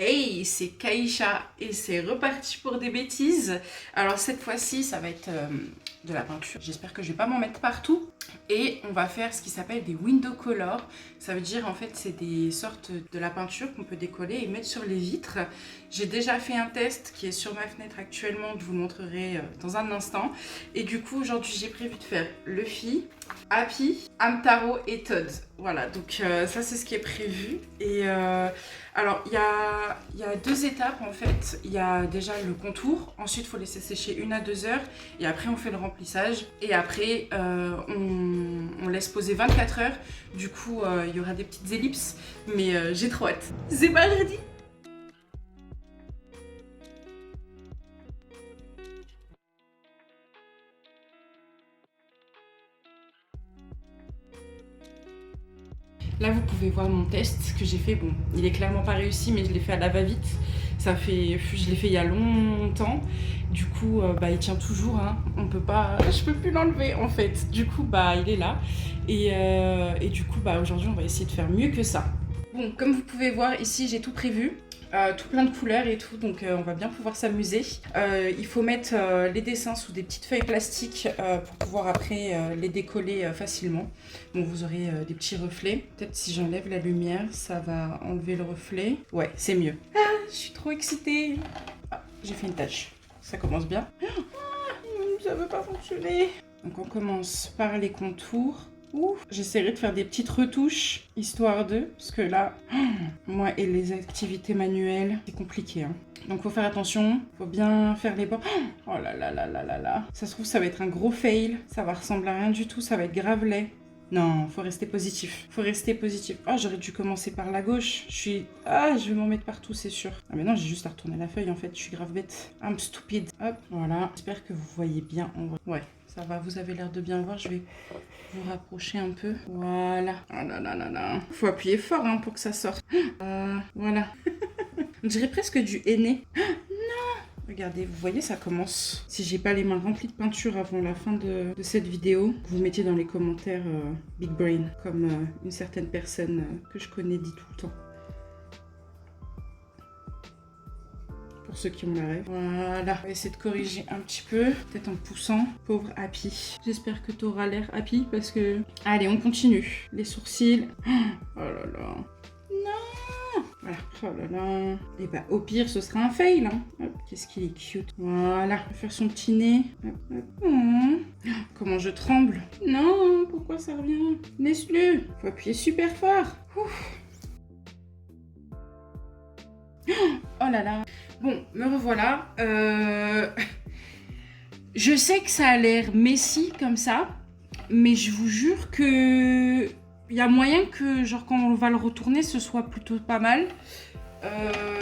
Hey, c'est Kaïcha et c'est reparti pour des bêtises. Alors cette fois-ci, ça va être de la peinture. J'espère que je vais pas m'en mettre partout. Et on va faire ce qui s'appelle des window color. Ça veut dire en fait c'est des sortes de la peinture qu'on peut décoller et mettre sur les vitres. J'ai déjà fait un test qui est sur ma fenêtre actuellement. Je vous le montrerai dans un instant. Et du coup aujourd'hui j'ai prévu de faire Luffy, Happy, Hamtaro et Todd. Voilà, donc ça c'est ce qui est prévu. Et alors il y a deux étapes en fait. Il y a déjà le contour, ensuite il faut laisser sécher 1 à 2 heures et après on fait le remplissage et après on laisse poser 24 heures. Du coup il y aura des petites ellipses mais j'ai trop hâte. C'est parti. Là, vous pouvez voir mon test que j'ai fait. Bon, il est clairement pas réussi, mais je l'ai fait à la va-vite. Je l'ai fait il y a longtemps. Du coup, il tient toujours. Hein. Je peux plus l'enlever en fait. Du coup, il est là. Et du coup, aujourd'hui, on va essayer de faire mieux que ça. Bon, comme vous pouvez voir ici, j'ai tout prévu. Tout plein de couleurs et tout, donc on va bien pouvoir s'amuser. Il faut mettre les dessins sous des petites feuilles plastiques pour pouvoir après les décoller facilement. Bon, vous aurez des petits reflets. Peut-être si j'enlève la lumière, ça va enlever le reflet. Ouais, c'est mieux. Ah, je suis trop excitée. Ah, j'ai fait une tâche. Ça commence bien. Ça veut pas fonctionner. Donc on commence par les contours. J'essaierai de faire des petites retouches, histoire de... Parce que là, moi et les activités manuelles, c'est compliqué. Hein. Donc faut faire attention, faut bien faire les bords. Oh là là là là là là. Ça se trouve, ça va être un gros fail. Ça va ressembler à rien du tout, ça va être grave laid. Non, faut rester positif. Faut rester positif. Oh, j'aurais dû commencer par la gauche. je vais m'en mettre partout, c'est sûr. Ah mais non, j'ai juste à retourner la feuille, en fait. Je suis grave bête. I'm stupide. Hop, voilà. J'espère que vous voyez bien en vrai. Ouais, ça va, vous avez l'air de bien voir. Je vais vous rapprocher un peu. Voilà. Oh là là là là. Faut appuyer fort hein, pour que ça sorte. Voilà. On dirait presque du henné. Regardez, vous voyez, ça commence. Si j'ai pas les mains remplies de peinture avant la fin de cette vidéo, vous mettez dans les commentaires Big Brain, comme une certaine personne que je connais dit tout le temps. Pour ceux qui ont la rêve. Voilà. On va essayer de corriger un petit peu, peut-être en poussant. Pauvre Happy. J'espère que t'auras l'air Happy parce que... Allez, on continue. Les sourcils. Oh là là. Non. Voilà. Oh là là. Et bah, au pire, ce sera un fail. Hein. Hop, qu'est-ce qu'il est cute. Voilà. On va faire son petit nez. Hop, hop. Oh. Comment je tremble. Non, pourquoi ça revient? Laisse-le. Faut appuyer super fort. Ouf. Oh là là. Bon, me revoilà. Je sais que ça a l'air messy comme ça, mais je vous jure que il y a moyen que, genre, quand on va le retourner, ce soit plutôt pas mal.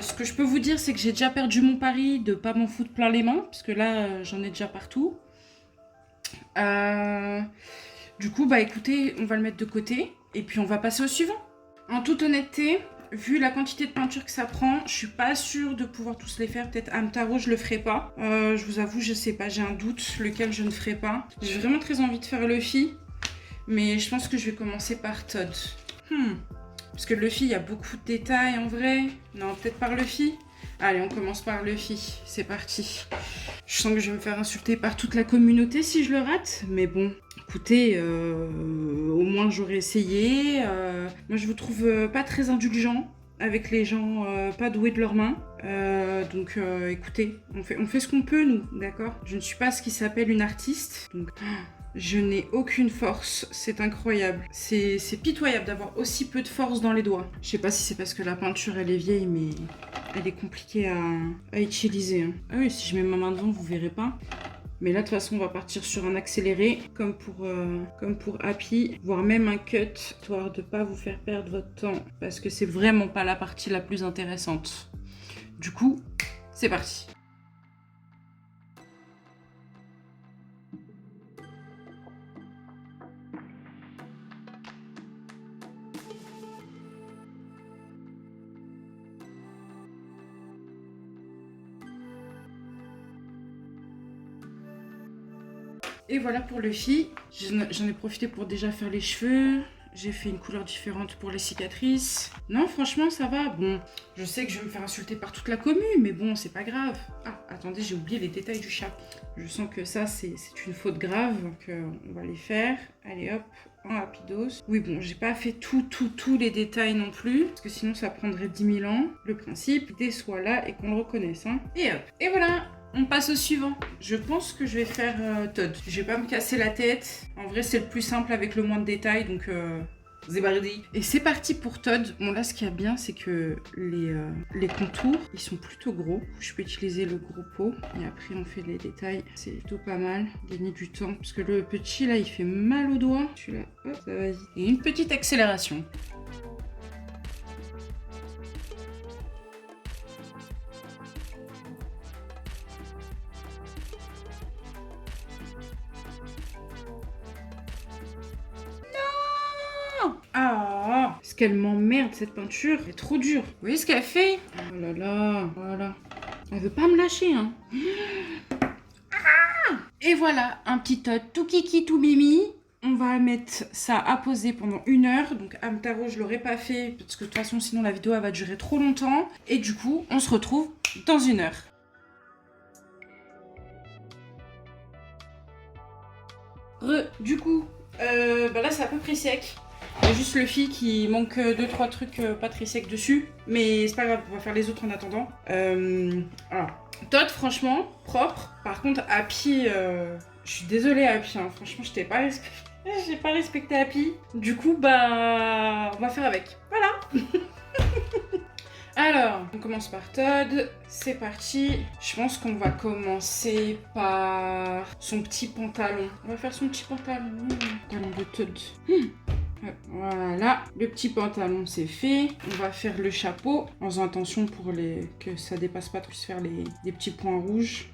Ce que je peux vous dire, c'est que j'ai déjà perdu mon pari de pas m'en foutre plein les mains, parce que là, j'en ai déjà partout. Du coup, écoutez, on va le mettre de côté, et puis on va passer au suivant. En toute honnêteté, vu la quantité de peinture que ça prend, je suis pas sûre de pouvoir tous les faire. Peut-être Hamtaro, je le ferai pas. Je vous avoue, je sais pas, j'ai un doute lequel je ne ferai pas. J'ai vraiment très envie de faire Luffy, mais je pense que je vais commencer par Todd. Parce que Luffy, il y a beaucoup de détails en vrai. Non, peut-être par Luffy. Allez, on commence par Luffy. C'est parti. Je sens que je vais me faire insulter par toute la communauté si je le rate, mais bon. Écoutez, au moins j'aurais essayé. Moi, je vous trouve pas très indulgent avec les gens pas doués de leurs mains. Donc, écoutez, on fait ce qu'on peut, nous, d'accord? Je ne suis pas ce qui s'appelle une artiste. Donc, je n'ai aucune force. C'est incroyable. C'est pitoyable d'avoir aussi peu de force dans les doigts. Je sais pas si c'est parce que la peinture, elle est vieille, mais elle est compliquée à utiliser. Hein. Ah oui, si je mets ma main devant, vous verrez pas. Mais là, de toute façon, on va partir sur un accéléré, comme pour Happy, voire même un cut, histoire de ne pas vous faire perdre votre temps, parce que c'est vraiment pas la partie la plus intéressante. Du coup, c'est parti. Et voilà pour Luffy. J'en ai profité pour déjà faire les cheveux, J'ai fait une couleur différente pour les cicatrices. Non, franchement, ça va. Bon, je sais que je vais me faire insulter par toute la commune, mais bon, c'est pas grave. Ah, attendez, j'ai oublié les détails du chat. Je sens que ça, c'est une faute grave. Donc, on va les faire. Allez, hop, en rapidos. Oui, bon, j'ai pas fait tous les détails non plus, parce que sinon, ça prendrait 10 000 ans. Le principe, des soit là et qu'on le reconnaisse. Hein. Et hop, et voilà. On passe au suivant. Je pense que je vais faire Todd. Je vais pas me casser la tête. En vrai, c'est le plus simple avec le moins de détails, donc zébardi. Et c'est parti pour Todd. Bon, là, ce qu'il y a bien, c'est que les contours, ils sont plutôt gros. Je peux utiliser le gros pot. Et après, on fait les détails. C'est plutôt pas mal. Gagner du temps. Parce que le petit, là, il fait mal aux doigts. Celui-là, hop, ça va vite. Et une petite accélération. Ah, est-ce qu'elle m'emmerde cette peinture? Elle est trop dure. Vous voyez ce qu'elle fait? Oh là là, voilà. Elle veut pas me lâcher, hein. Ah, et voilà, un petit Todd tout kiki, tout mimi. On va mettre ça à poser pendant 1 heure. Donc Hamtaro, je l'aurais pas fait parce que de toute façon, sinon la vidéo elle va durer trop longtemps. Et du coup, on se retrouve dans 1 heure. Du coup, là c'est à peu près sec. Il y a juste le fil qui manque 2-3 trucs pas très secs dessus. Mais c'est pas grave, on va faire les autres en attendant. Alors, Todd, franchement, propre. Par contre, Happy, je suis désolée Happy, hein. Franchement, j'ai pas respecté Happy. Du coup, bah, on va faire avec. Voilà. Alors, on commence par Todd. C'est parti. Je pense qu'on va commencer par son petit pantalon. On va faire son petit pantalon. Pantalon de Todd. Voilà, le petit pantalon c'est fait. On va faire le chapeau en faisant attention pour que ça dépasse pas, plus faire des petits points rouges.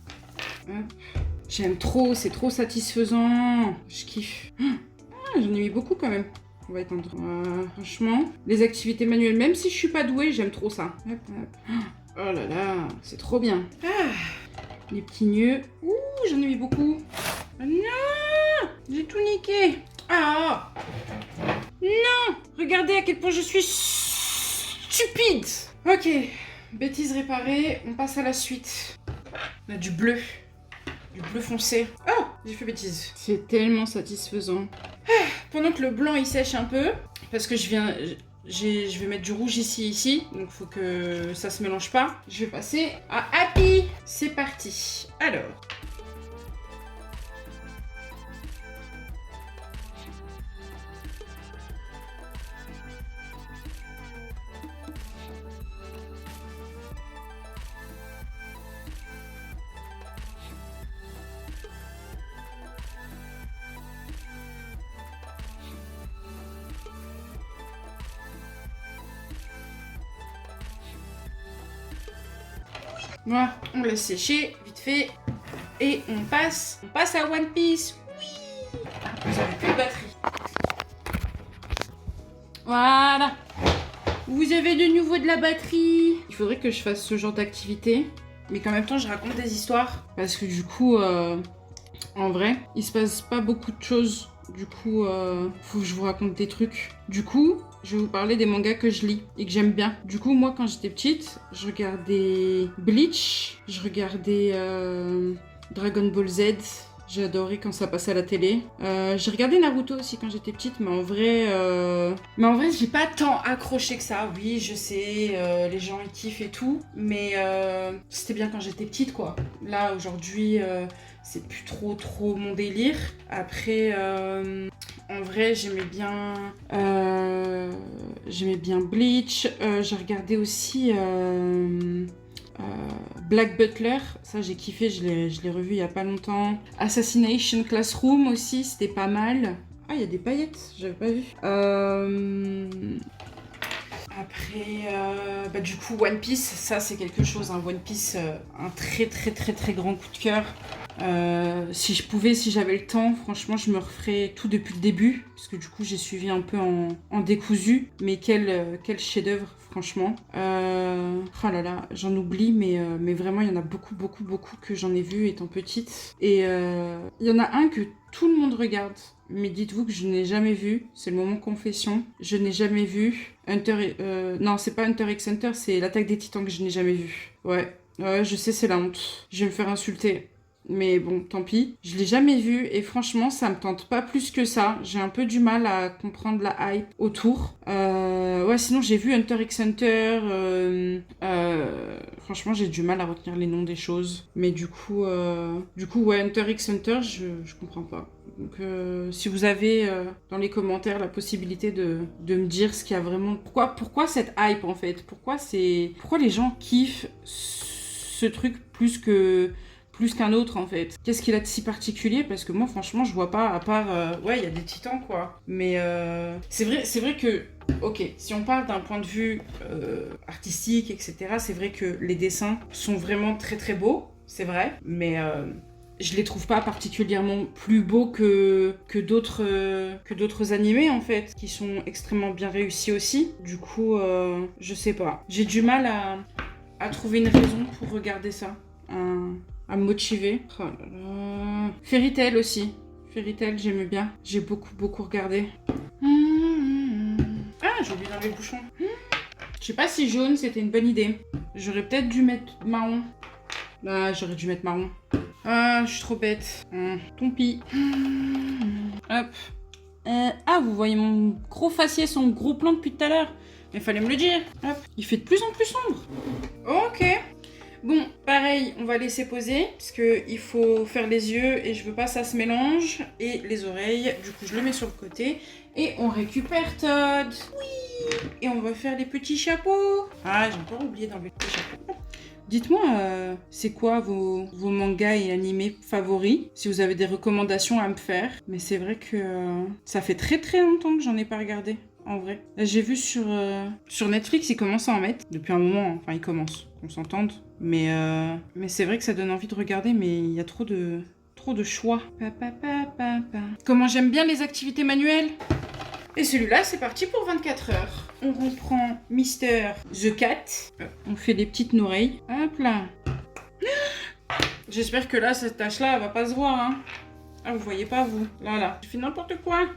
J'aime trop, c'est trop satisfaisant. Je kiffe. J'en ai mis beaucoup quand même. On va étendre. Franchement, les activités manuelles, même si je suis pas douée, j'aime trop ça. Hop, hop. Oh là là, c'est trop bien. Les petits nœuds. Ouh, j'en ai mis beaucoup. Non, j'ai tout niqué. Ah non, regardez à quel point je suis stupide. Ok, bêtise réparée, on passe à la suite. On a du bleu foncé. Oh, j'ai fait bêtise. C'est tellement satisfaisant. Pendant que le blanc il sèche un peu, parce que je vais mettre du rouge ici, donc faut que ça se mélange pas. Je vais passer à Happy. C'est parti. Alors. Voilà, on laisse sécher vite fait et on passe à One Piece. Oui, vous avez plus de batterie. Voilà, vous avez de nouveau de la batterie. Il faudrait que je fasse ce genre d'activité, mais qu'en même temps je raconte des histoires parce que du coup, en vrai, il se passe pas beaucoup de choses. Du coup, faut que je vous raconte des trucs. Du coup, je vais vous parler des mangas que je lis et que j'aime bien. Du coup, moi, quand j'étais petite, je regardais Bleach, je regardais Dragon Ball Z. J'ai adoré quand ça passait à la télé. J'ai regardé Naruto aussi quand j'étais petite, mais en vrai, j'ai pas tant accroché que ça. Oui, je sais, les gens ils kiffent et tout, mais c'était bien quand j'étais petite, quoi. Là, aujourd'hui, c'est plus trop mon délire. Après, en vrai, j'aimais bien Bleach. J'ai regardé aussi Black Butler, ça j'ai kiffé, je l'ai revu il y a pas longtemps. Assassination Classroom aussi, c'était pas mal. Ah, il y a des paillettes, j'avais pas vu. Après, du coup, One Piece, ça c'est quelque chose. One Piece, un très grand coup de cœur. Si je pouvais, si j'avais le temps, franchement, je me referais tout depuis le début. Parce que du coup, j'ai suivi un peu en décousu. Mais quel chef-d'œuvre, franchement. Oh là là, j'en oublie, mais vraiment, il y en a beaucoup, beaucoup, beaucoup que j'en ai vu étant petite. Et il y en a un que tout le monde regarde. Mais dites-vous que je n'ai jamais vu. C'est le moment confession. Je n'ai jamais vu. Non, c'est pas Hunter x Hunter, c'est l'Attaque des Titans que je n'ai jamais vu. Ouais, je sais, c'est la honte. Je vais me faire insulter. Mais bon, tant pis. Je l'ai jamais vu et franchement, ça me tente pas plus que ça. J'ai un peu du mal à comprendre la hype autour. Ouais, sinon j'ai vu Hunter x Hunter. Franchement, j'ai du mal à retenir les noms des choses. Mais du coup, ouais, Hunter x Hunter, je comprends pas. Donc, si vous avez dans les commentaires la possibilité de me dire ce qu'il y a vraiment... Pourquoi cette hype, en fait? Pourquoi les gens kiffent ce truc plus qu'un autre, en fait? Qu'est-ce qu'il a de si particulier? Parce que moi, franchement, je vois pas, à part... ouais, il y a des titans, quoi. Mais c'est vrai que... Ok, si on parle d'un point de vue artistique, etc., c'est vrai que les dessins sont vraiment très très beaux, c'est vrai, mais je les trouve pas particulièrement plus beaux que d'autres animés, en fait, qui sont extrêmement bien réussis aussi. Du coup, je sais pas. J'ai du mal à trouver une raison pour regarder ça, à me motiver. Oh là là. Fairy Tail aussi. Fairy Tail, j'aimais bien. J'ai beaucoup, beaucoup regardé. Ah, j'ai oublié d'enlever le bouchon. Je sais pas si jaune, c'était une bonne idée. J'aurais peut-être dû mettre marron. Ah, j'aurais dû mettre marron. Ah, je suis trop bête. Tant pis. Hop. Ah, vous voyez mon gros faciès, son gros plan depuis tout à l'heure. Mais fallait me le dire. Hop. Il fait de plus en plus sombre. Ok. Bon, pareil, on va laisser poser, parce qu'il faut faire les yeux et je veux pas ça se mélange. Et les oreilles, du coup je le mets sur le côté. Et on récupère Todd. Oui. Et on va faire les petits chapeaux. Ah, j'ai encore oublié d'enlever les petits chapeaux. Dites-moi, c'est quoi vos mangas et animés favoris? Si vous avez des recommandations à me faire. Mais c'est vrai que ça fait très très longtemps que j'en ai pas regardé. En vrai. Là, j'ai vu sur Netflix, ils commencent à en mettre. Depuis un moment, enfin ils commencent, qu'on s'entende. Mais c'est vrai que ça donne envie de regarder, mais il y a trop de choix. Comment j'aime bien les activités manuelles. Et celui-là, c'est parti pour 24 heures. On reprend Mister The Cat. On fait des petites oreilles. Hop là. J'espère que là, cette tâche-là, elle va pas se voir. Hein. Ah, vous voyez pas, vous. Là. Je fais n'importe quoi.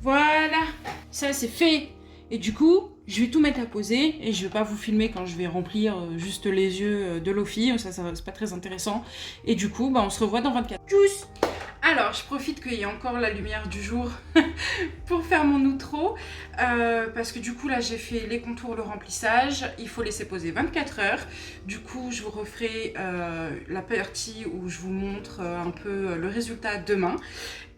Voilà. Ça, c'est fait. Et du coup, je vais tout mettre à poser. Et je vais pas vous filmer quand je vais remplir juste les yeux de Lofi. Ça c'est pas très intéressant. Et du coup, on se revoit dans 24. Tchuss. Alors, je profite qu'il y ait encore la lumière du jour pour faire mon outro. Parce que du coup, là, j'ai fait les contours, le remplissage. Il faut laisser poser 24 heures. Du coup, je vous referai la partie où je vous montre un peu le résultat demain.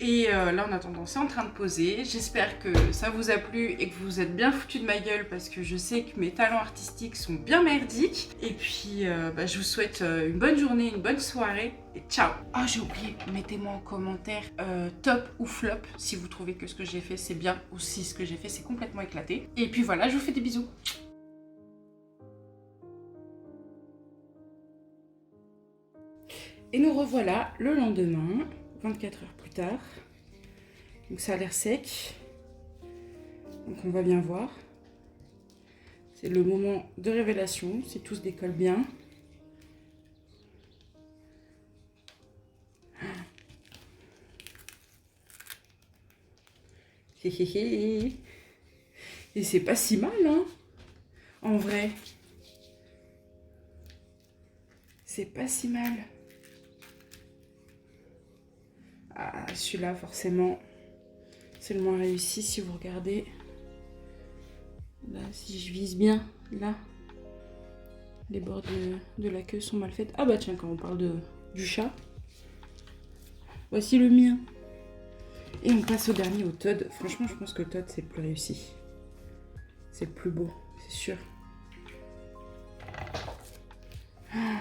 Et là, en attendant, c'est en train de poser. J'espère que ça vous a plu et que vous vous êtes bien foutus de ma gueule parce que je sais que mes talents artistiques sont bien merdiques. Et puis, je vous souhaite une bonne journée, une bonne soirée et ciao. Ah, j'ai oublié, mettez-moi en commentaire top ou flop si vous trouvez que ce que j'ai fait c'est bien ou si ce que j'ai fait c'est complètement éclaté. Et puis voilà, je vous fais des bisous. Et nous revoilà le lendemain, 24 heures plus tard. Donc ça a l'air sec. Donc on va bien voir. C'est le moment de révélation, si tout se décolle bien. Et c'est pas si mal, hein, en vrai. C'est pas si mal. Ah, celui-là, forcément, c'est le moins réussi si vous regardez. Là, si je vise bien, là, les bords de la queue sont mal faites. Ah bah tiens, quand on parle du chat, voici le mien. Et on passe au dernier, au Todd. Franchement, je pense que le Todd, c'est le plus réussi. C'est le plus beau, c'est sûr. Ah,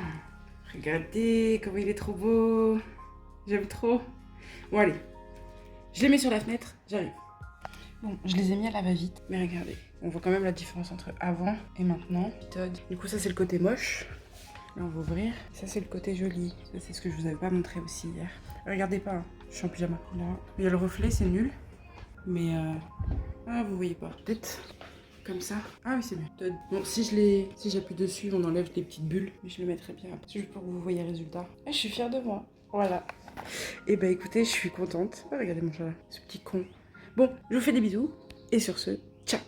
regardez comment il est trop beau. J'aime trop. Bon, allez. Je les mets sur la fenêtre, j'arrive. Bon, je les ai mis à la va-vite. Mais regardez, on voit quand même la différence entre avant et maintenant. Todd. Du coup, ça, c'est le côté moche. Là, on va ouvrir. Ça, c'est le côté joli. Ça, c'est ce que je vous avais pas montré aussi hier. Regardez pas, hein. Je suis en pyjama. Là, il y a le reflet, c'est nul. Mais, ah, vous voyez pas. Peut-être comme ça. Ah oui, c'est mieux. Bon, si j'appuie dessus, on enlève les petites bulles. Mais je le mettrai bien. Juste pour que vous voyez le résultat. Ah, je suis fière de moi. Voilà. Et bah écoutez, je suis contente. Ah, regardez mon chat là. Ce petit con. Bon, je vous fais des bisous. Et sur ce, ciao.